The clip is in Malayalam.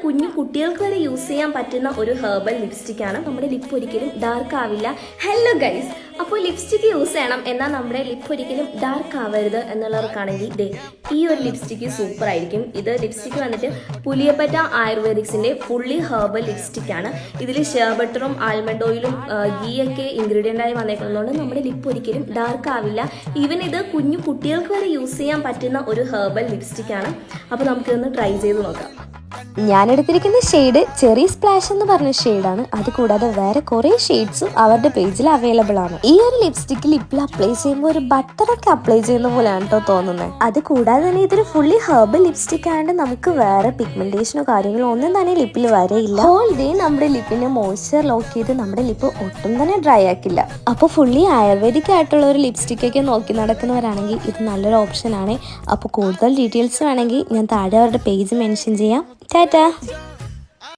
കുഞ്ഞു കുട്ടികൾക്ക് വരെ യൂസ് ചെയ്യാൻ പറ്റുന്ന ഒരു ഹെർബൽ ലിപ്സ്റ്റിക് ആണ്. നമ്മുടെ ലിപ്പ് ഒരിക്കലും ഡാർക്ക് ആവില്ല. ഹലോ ഗൈസ്, അപ്പോൾ ലിപ്സ്റ്റിക് യൂസ് ചെയ്യണം എന്നാൽ നമ്മുടെ ലിപ്പ് ഒരിക്കലും ഡാർക്ക് ആവരുത് എന്നുള്ളവർക്കാണെങ്കിൽ ഈ ഒരു ലിപ്സ്റ്റിക് സൂപ്പർ ആയിരിക്കും. ഇത് ലിപ്സ്റ്റിക് വന്നിട്ട് പുലിയപ്പറ്റ ആയുർവേദിക്സിന്റെ ഫുള്ളി ഹെർബൽ ലിപ്സ്റ്റിക് ആണ്. ഇതിൽ ഷെയർ ബട്ടറും ആൽമണ്ട് ഓയിലും ഗീ ഒക്കെ ഇൻഗ്രീഡിയൻ്റ് ആയി വന്നേക്കുന്നതുകൊണ്ട് നമ്മുടെ ലിപ്പ് ഒരിക്കലും ഡാർക്ക് ആവില്ല. ഈവൻ ഇത് കുഞ്ഞു കുട്ടികൾക്ക് വരെ യൂസ് ചെയ്യാൻ പറ്റുന്ന ഒരു ഹെർബൽ ലിപ്സ്റ്റിക് ആണ്. അപ്പോൾ നമുക്കിതൊന്ന് ട്രൈ ചെയ്ത് നോക്കാം. ഞാൻ എടുത്തിരിക്കുന്ന ഷെയ്ഡ് ചെറി സ്പ്ലാഷ് എന്ന് പറഞ്ഞ ഷെയ്ഡാണ്. അതുകൂടാതെ വേറെ കുറേ ഷെയ്ഡ്സും അവരുടെ പേജിൽ അവൈലബിൾ ആണ്. ഈ ഒരു ലിപ്സ്റ്റിക്ക് ലിപ്പിൽ അപ്ലൈ ചെയ്യുമ്പോൾ ഒരു ബട്ടറൊക്കെ അപ്ലൈ ചെയ്യുന്ന പോലെയാണ് കേട്ടോ തോന്നുന്നത്. അത് കൂടാതെ തന്നെ ഇതൊരു ഫുള്ളി ഹെർബൽ ലിപ്സ്റ്റിക് ആയതുകൊണ്ട് നമുക്ക് വേറെ പിഗ്മെന്റേഷനോ കാര്യങ്ങളോ ഒന്നും തന്നെ ലിപ്പിൽ വരെയില്ല. ഹോൾ ഡേ നമ്മുടെ ലിപ്പിന്റെ മോയ്സ്ചർ ലോക്ക് ചെയ്ത് നമ്മുടെ ലിപ്പ് ഒട്ടും തന്നെ ഡ്രൈ ആക്കില്ല. അപ്പോൾ ഫുള്ളി ആയുർവേദിക് ആയിട്ടുള്ള ഒരു ലിപ്സ്റ്റിക് ഒക്കെ നോക്കി നടക്കുന്നവരാണെങ്കിൽ ഇത് നല്ലൊരു ഓപ്ഷൻ ആണ്. അപ്പോൾ കൂടുതൽ ഡീറ്റെയിൽസ് വേണമെങ്കിൽ ഞാൻ താഴെ അവരുടെ പേജ് മെൻഷൻ ചെയ്യാം. ടാറ്റാ.